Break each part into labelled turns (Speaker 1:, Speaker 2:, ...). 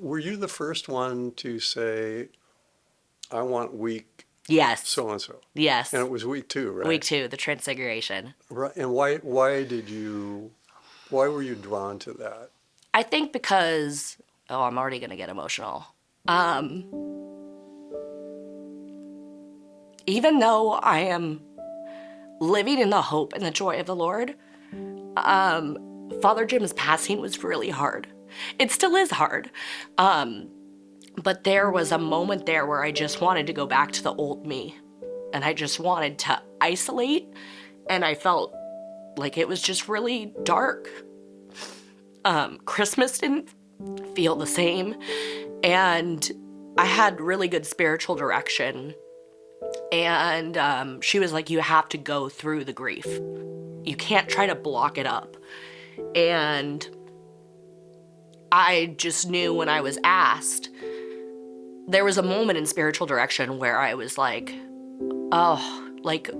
Speaker 1: Were you the first one to say, I want week
Speaker 2: Yes.
Speaker 1: so and so? And
Speaker 2: Yes.
Speaker 1: it was week two,
Speaker 2: Week
Speaker 1: right?
Speaker 2: 2, the Transfiguration.
Speaker 1: Right. And why were you drawn to that?
Speaker 2: I think because, oh, I'm already going to get emotional. Um, Even though I am living in the hope and the joy of the Lord, Father Jim's passing was really hard. It still is hard. But there was a moment there where I just wanted to go back to the old me. And I just wanted to isolate. And I felt like it was just really dark. Christmas didn't feel the same. And I had really good spiritual direction. And she was like, you have to go through the grief. You can't try to block it up. And I just knew when I was asked, there was a moment in spiritual direction where I was like, oh, like,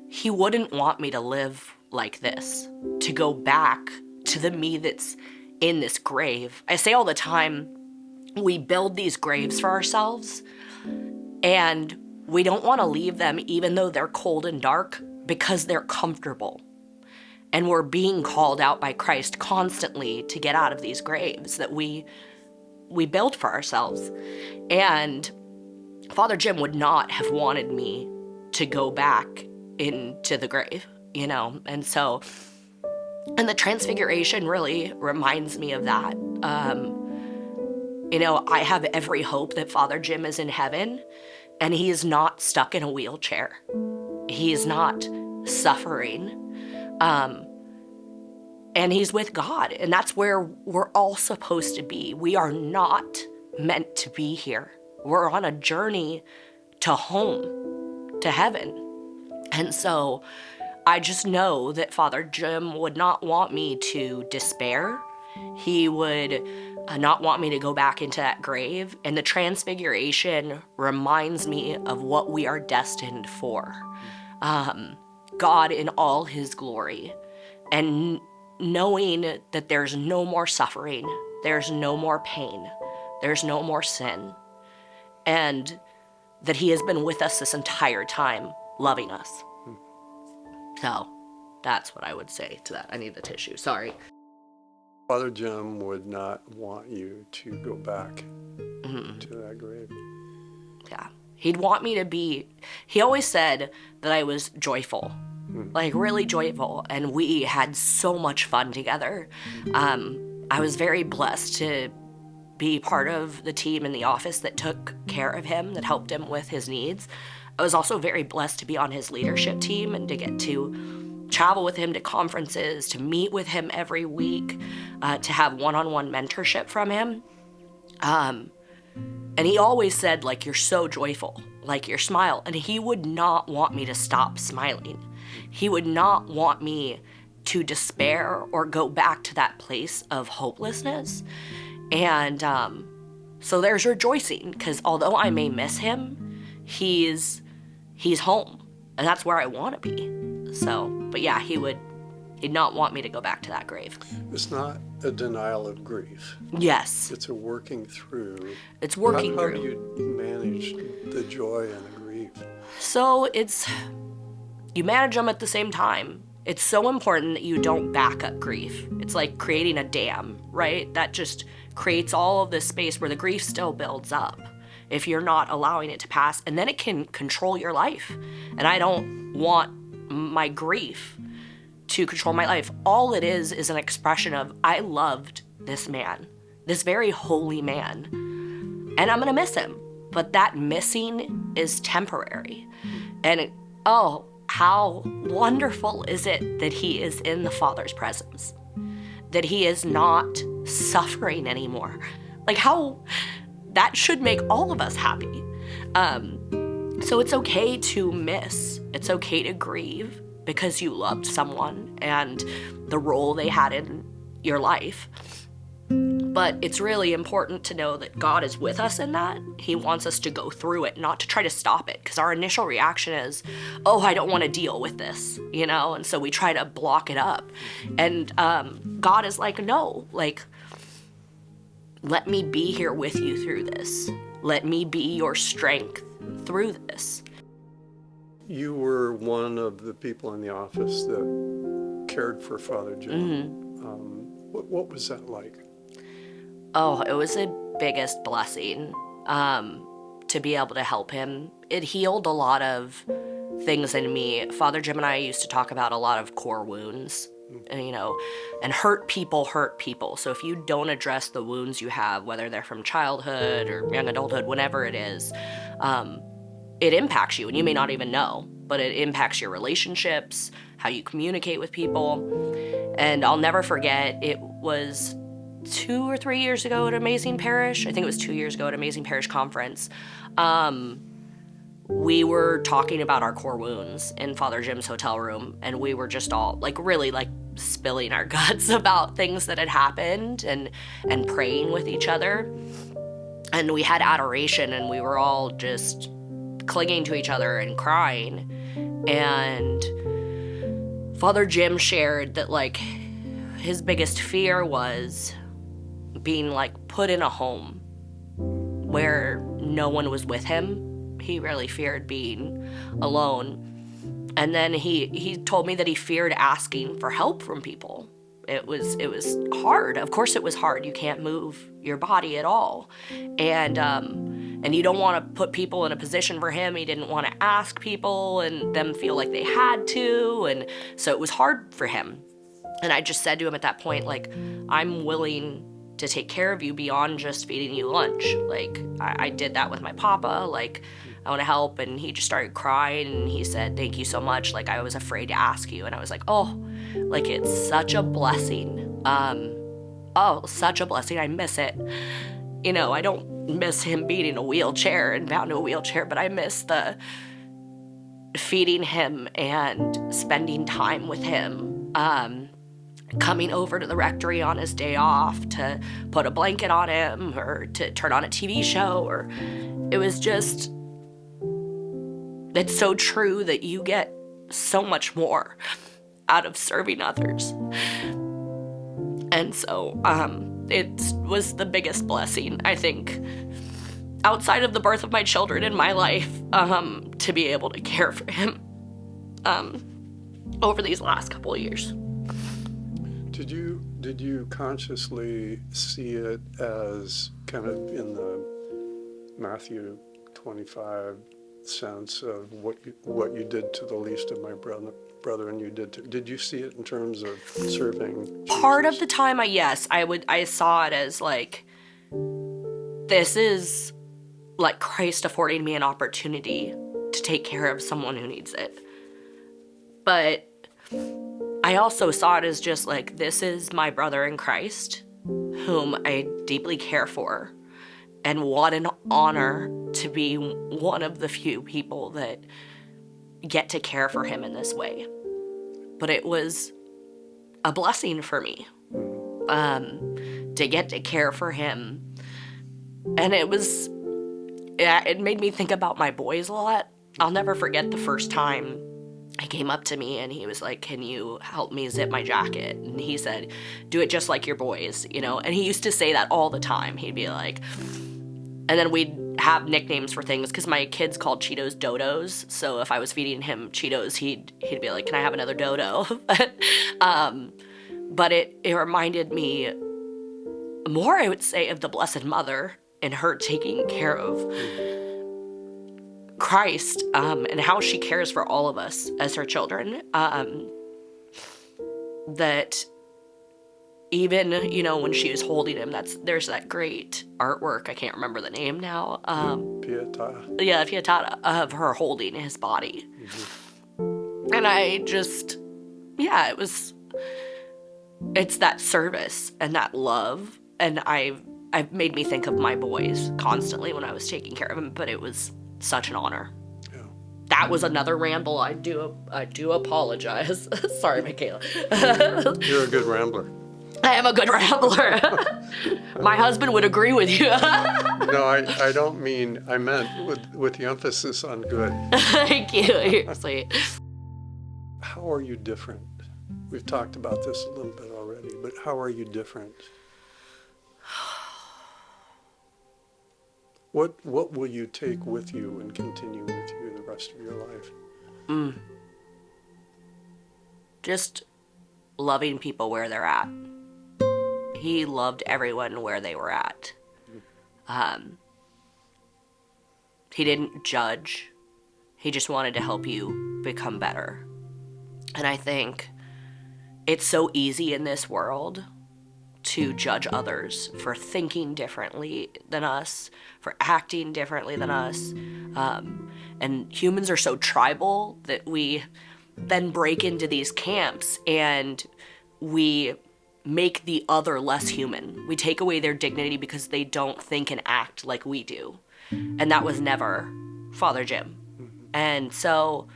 Speaker 2: he wouldn't want me to live like this, to go back to the me that's in this grave. I say all the time, we build these graves for ourselves, and we don't want to leave them even though they're cold and dark because they're comfortable. And we're being called out by Christ constantly to get out of these graves that we build for ourselves. And Father Jim would not have wanted me to go back into the grave, you know? And so, and the Transfiguration really reminds me of that. You know, I have every hope that Father Jim is in heaven and he is not stuck in a wheelchair. He is not suffering. And he's with God. And that's where we're all supposed to be. We are not meant to be here. We're on a journey to home, to heaven. And so I just know that Father Jim would not want me to despair. He would not want me to go back into that grave. And the Transfiguration reminds me of what we are destined for. God in all his glory. And knowing that there's no more suffering, there's no more pain, there's no more sin, and that he has been with us this entire time, loving us. So that's what I would say to that. I need the tissue, sorry.
Speaker 1: Father Jim would not want you to go back to that grave.
Speaker 2: Yeah. He'd want me to be, he always said that I was joyful, like really joyful, and we had so much fun together. I was very blessed to be part of the team in the office that took care of him, that helped him with his needs. I was also very blessed to be on his leadership team and to get to travel with him to conferences, to meet with him every week, to have one-on-one mentorship from him. And he always said, like, you're so joyful, like your smile. And he would not want me to stop smiling. He would not want me to despair or go back to that place of hopelessness. And so there's rejoicing, because although I may miss him, he's home. And that's where I want to be. So, but yeah, he'd not want me to go back to that grave.
Speaker 1: It's not a denial of grief.
Speaker 2: Yes.
Speaker 1: It's a working through.
Speaker 2: It's working
Speaker 1: How
Speaker 2: through.
Speaker 1: do you manage the joy and the grief?
Speaker 2: So you manage them at the same time. It's so important that you don't back up grief. It's like creating a dam, right? That just creates all of this space where the grief still builds up if you're not allowing it to pass, and then it can control your life. And I don't want my grief to control my life. All it is an expression of, I loved this man, this very holy man, and I'm gonna miss him. But that missing is temporary. And oh, how wonderful is it that he is in the Father's presence, that he is not suffering anymore. Like, how that should make all of us happy. So it's okay to miss. It's okay to grieve because you loved someone and the role they had in your life. But it's really important to know that God is with us in that. He wants us to go through it, not to try to stop it. Because our initial reaction is, oh, I don't want to deal with this, you know? And so we try to block it up. And God is like, no, like, let me be here with you through this. Let me be your strength through this.
Speaker 1: You were one of the people in the office that cared for Father Jim. What was that like?
Speaker 2: Oh, it was the biggest blessing to be able to help him. It healed a lot of things in me. Father Jim and I used to talk about a lot of core wounds, and hurt people. So if you don't address the wounds you have, whether they're from childhood or young adulthood, whenever it is, it impacts you, and you may not even know, but it impacts your relationships, how you communicate with people. And I'll never forget, it was 2 or 3 years ago at Amazing Parish. I think it was 2 years ago at Amazing Parish Conference. We were talking about our core wounds in Father Jim's hotel room, and we were just all really spilling our guts about things that had happened and praying with each other. And we had adoration, and we were all just clinging to each other and crying. And Father Jim shared that his biggest fear was being put in a home where no one was with him. He really feared being alone. And then he told me that he feared asking for help from people. It was hard. Of course it was hard. You can't move your body at all. And you don't want to put people in a position for him. He didn't want to ask people and them feel like they had to. And so it was hard for him. And I just said to him at that point, I'm willing to take care of you beyond just feeding you lunch. I did that with my papa. I want to help. And he just started crying, and he said, thank you so much. I was afraid to ask you. And I was like, it's such a blessing. Such a blessing. I miss it. I don't miss him being in a wheelchair and bound to a wheelchair, but I miss the feeding him and spending time with him. Coming over to the rectory on his day off to put a blanket on him or to turn on a TV show, or it was just, it's so true that you get so much more out of serving others. And so it was the biggest blessing, I think, outside of the birth of my children in my life, to be able to care for him over these last couple of years.
Speaker 1: Did you consciously see it as kind of in the Matthew 25 sense of what you did to the least of my brother and you did you see it in terms of serving Jesus?
Speaker 2: Part of the time, I saw it as this is Christ affording me an opportunity to take care of someone who needs it. But I also saw it as just this is my brother in Christ, whom I deeply care for. And what an honor to be one of the few people that get to care for him in this way. But it was a blessing for me to get to care for him. And it made me think about my boys a lot. I'll never forget the first time he came up to me and he was like, can you help me zip my jacket? And he said, do it just like your boys, And he used to say that all the time. He'd be like, and then we'd have nicknames for things because my kids called Cheetos Dodos. So if I was feeding him Cheetos, he'd be like, can I have another Dodo? But it reminded me more, I would say, of the Blessed Mother and her taking care of Christ, and how she cares for all of us as her children, that even, when she was holding him, there's that great artwork, I can't remember the name now.
Speaker 1: Pietà.
Speaker 2: Yeah, Pietà, of her holding his body. Mm-hmm. And I just, it's that service and that love, and I've made me think of my boys constantly when I was taking care of him, but it was such an honor. Yeah. That was another ramble. I do apologize. Sorry, Michaela.
Speaker 1: You're a good rambler.
Speaker 2: I am a good rambler. My husband would agree with you.
Speaker 1: No, I don't mean, I meant with the emphasis on good.
Speaker 2: Thank you. You're sweet.
Speaker 1: How are you different? We've talked about this a little bit already, but how are you different? What will you take with you and continue with you the rest of your life?
Speaker 2: Just loving people where they're at. He loved everyone where they were at. He didn't judge. He just wanted to help you become better. And I think it's so easy in this world to judge others for thinking differently than us, for acting differently than us. And humans are so tribal that we then break into these camps and we make the other less human. We take away their dignity because they don't think and act like we do. And that was never Father Jim. And so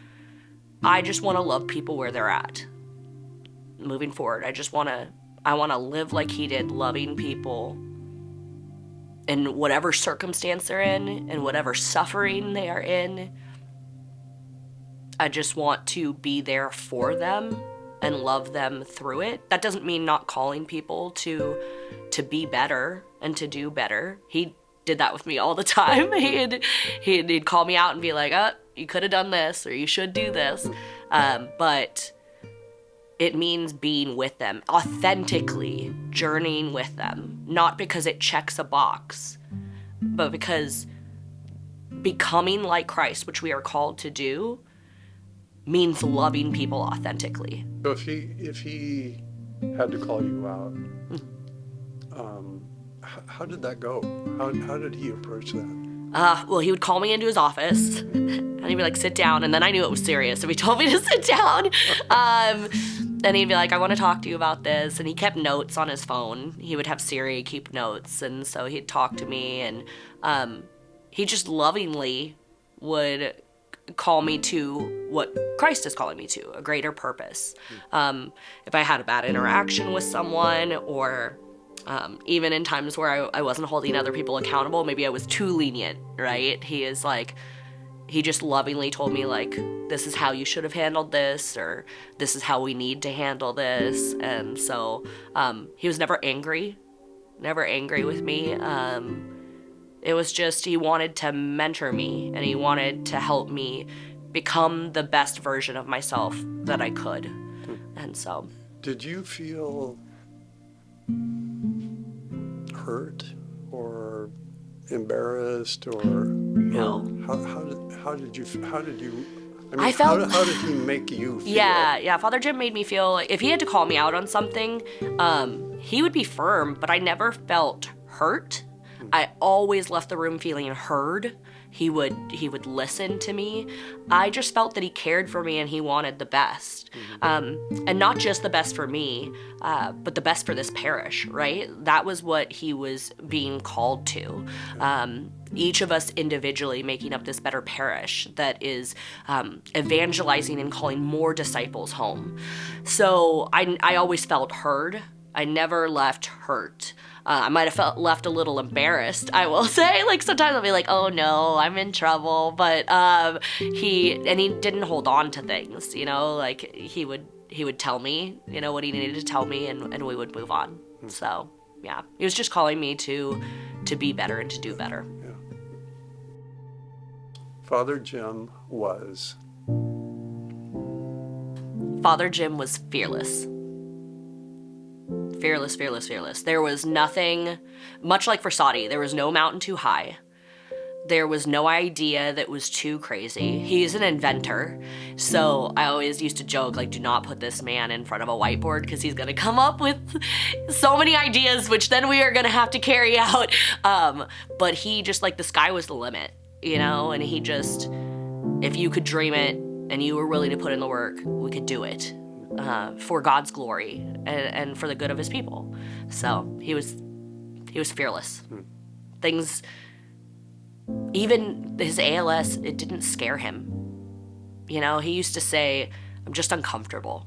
Speaker 2: I just want to love people where they're at. Moving forward, I want to live like he did, loving people in whatever circumstance they're in and whatever suffering they are in. I just want to be there for them and love them through it. That doesn't mean not calling people to be better and to do better. He did that with me all the time. He'd call me out and be like, you could have done this, or you should do this. But it means being with them, authentically journeying with them, not because it checks a box, but because becoming like Christ, which we are called to do, means loving people authentically.
Speaker 1: So if he had to call you out, how did that go? How did he approach that?
Speaker 2: Well, he would call me into his office, and he'd be like, sit down, and then I knew it was serious, so he told me to sit down. And he'd be like, I want to talk to you about this, and he kept notes on his phone. He would have Siri keep notes, and so he'd talk to me, and he just lovingly would call me to what Christ is calling me to, a greater purpose. If I had a bad interaction with someone, or even in times where I wasn't holding other people accountable, maybe I was too lenient, right? He just lovingly told me, like, this is how you should have handled this, or this is how we need to handle this. And so he was never angry with me. It was just, he wanted to mentor me, and he wanted to help me become the best version of myself that I could. And so.
Speaker 1: Did you feel hurt or embarrassed, or
Speaker 2: No.
Speaker 1: How did you? I mean,
Speaker 2: I felt-
Speaker 1: how did he make you feel?
Speaker 2: Yeah. Father Jim made me feel like if he had to call me out on something, he would be firm, but I never felt hurt. I always left the room feeling heard. He would listen to me. I just felt that he cared for me and he wanted the best. And not just the best for me, but the best for this parish, right? That was what he was being called to. Each of us individually making up this better parish that is evangelizing and calling more disciples home. So I always felt heard. I never left hurt. I might have left a little embarrassed, I will say. Like, sometimes I'll be like, oh no, I'm in trouble. But he didn't hold on to things, you know? Like, he would tell me, you know, what he needed to tell me, and we would move on. So, yeah. He was just calling me to be better and to do better.
Speaker 1: Yeah. Father Jim was
Speaker 2: fearless. Fearless. There was nothing, much like for Sadi, there was no mountain too high. There was no idea that was too crazy. He's an inventor, so I always used to joke, like, do not put this man in front of a whiteboard because he's going to come up with so many ideas, which then we are going to have to carry out. But he just, like, the sky was the limit, you know, and he just, if you could dream it and you were willing to put in the work, we could do it. For God's glory and for the good of his people. So he was fearless. Things, even his ALS, it didn't scare him. You know, he used to say, I'm just uncomfortable.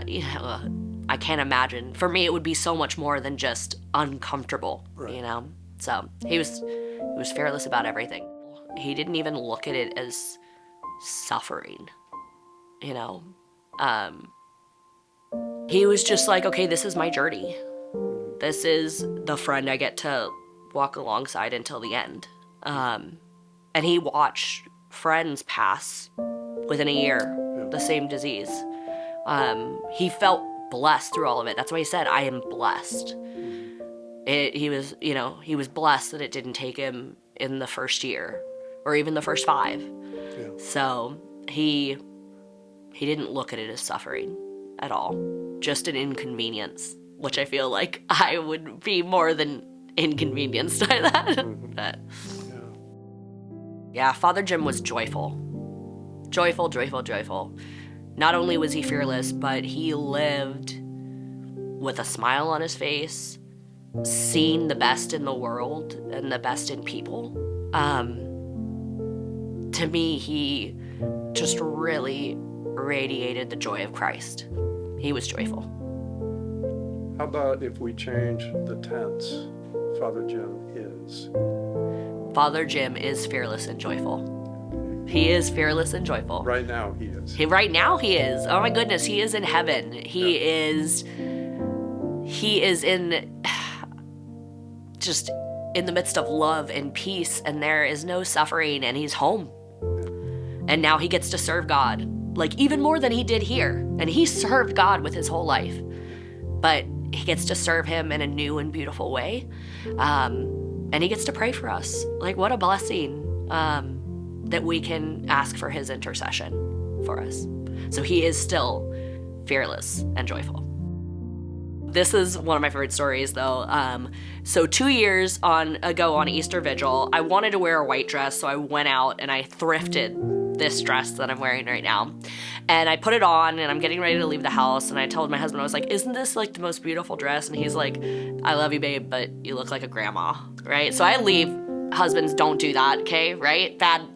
Speaker 2: You know, I can't imagine. For me, it would be so much more than just uncomfortable, right. You know? So he was fearless about everything. He didn't even look at it as suffering. You know, he was just like, okay, this is my journey. This is the friend I get to walk alongside until the end. And he watched friends pass within a year, the same disease. He felt blessed through all of it. That's why he said, I am blessed. He was blessed that it didn't take him in the first year or even the first 5.
Speaker 1: Yeah.
Speaker 2: So he didn't look at it as suffering at all, just an inconvenience, which I feel like I would be more than inconvenienced by that. But, yeah, Father Jim was joyful. Joyful, joyful, joyful. Not only was he fearless, but he lived with a smile on his face, seeing the best in the world and the best in people. To me, he just really radiated the joy of Christ. He was joyful.
Speaker 1: How about if we change the tense? Father Jim is.
Speaker 2: Father Jim is fearless and joyful. He is fearless and joyful.
Speaker 1: Right now he is.
Speaker 2: Right now he is. Oh my goodness, he is in heaven. He is in just in the midst of love and peace, and there is no suffering, and he's home. And now he gets to serve God, like even more than he did here. And he served God with his whole life. But he gets to serve him in a new and beautiful way. And he gets to pray for us. Like, what a blessing that we can ask for his intercession for us. So he is still fearless and joyful. This is one of my favorite stories, though. So 2 years ago on Easter Vigil, I wanted to wear a white dress, so I went out and I thrifted this dress that I'm wearing right now. And I put it on, and I'm getting ready to leave the house, and I told my husband, I was like, isn't this like the most beautiful dress? And he's like, I love you, babe, but you look like a grandma, right? So I leave. Husbands, don't do that, okay, right? Bad,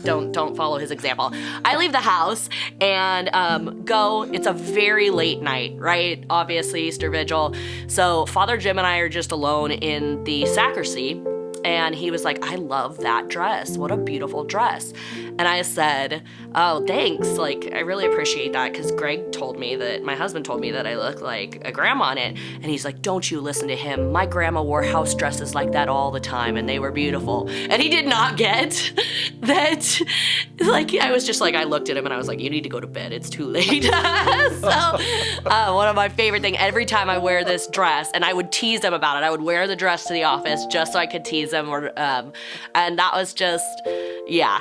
Speaker 2: don't follow his example. I leave the house and go. It's a very late night, right? Obviously, Easter Vigil. So Father Jim and I are just alone in the sacristy, and he was like, I love that dress. What a beautiful dress. And I said, oh, thanks. Like, I really appreciate that, because my husband told me that I look like a grandma in it. And he's like, don't you listen to him. My grandma wore house dresses like that all the time, and they were beautiful. And he did not get that. Like, I was just like, I looked at him and I was like, you need to go to bed. It's too late. So one of my favorite things, every time I wear this dress, and I would tease him about it. I would wear the dress to the office just so I could tease him. And that was just, yeah,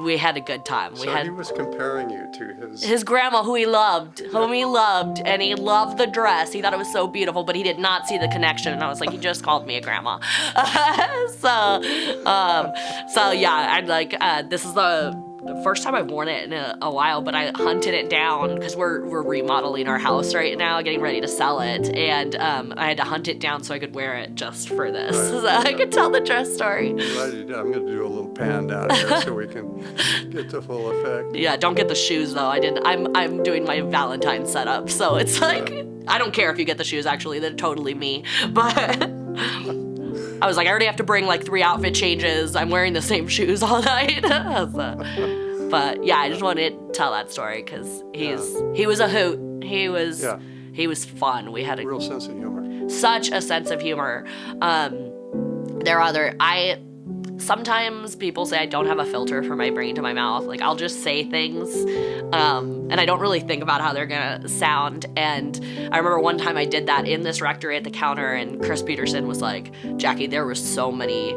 Speaker 2: we had a good time.
Speaker 1: He was comparing you to
Speaker 2: his grandma, whom he loved, and he loved the dress. He thought it was so beautiful, but he did not see the connection. And I was like, he just called me a grandma. So yeah, I'd like, this is the first time I've worn it in a while, but I hunted it down because we're remodeling our house right now, getting ready to sell it, and I had to hunt it down so I could wear it just for this, so I could tell the dress story.
Speaker 1: Glad you did. I'm going to do a little pan down here so we can get the full effect.
Speaker 2: Yeah, don't get the shoes though. I'm doing my Valentine setup, so it's like, I don't care if you get the shoes. Actually, they're totally me, but. I was like, I already have to bring like 3 outfit changes. I'm wearing the same shoes all night. But yeah, I just wanted to tell that story because he was a hoot. He was fun. We had a
Speaker 1: real sense of humor.
Speaker 2: Such a sense of humor. Sometimes people say I don't have a filter for my brain to my mouth. Like, I'll just say things, and I don't really think about how they're gonna sound. And I remember one time I did that in this rectory at the counter, and Chris Peterson was like, Jackie, there were so many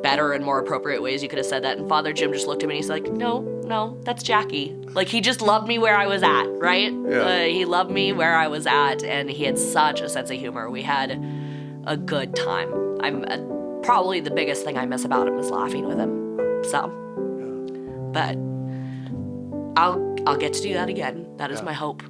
Speaker 2: better and more appropriate ways you could have said that. And Father Jim just looked at me and he's like, no, that's Jackie. Like, he just loved me where I was at, right?
Speaker 1: Yeah.
Speaker 2: He loved me where I was at, and he had such a sense of humor. We had a good time. Probably the biggest thing I miss about him is laughing with him. So, but I'll get to do that again. That is my hope.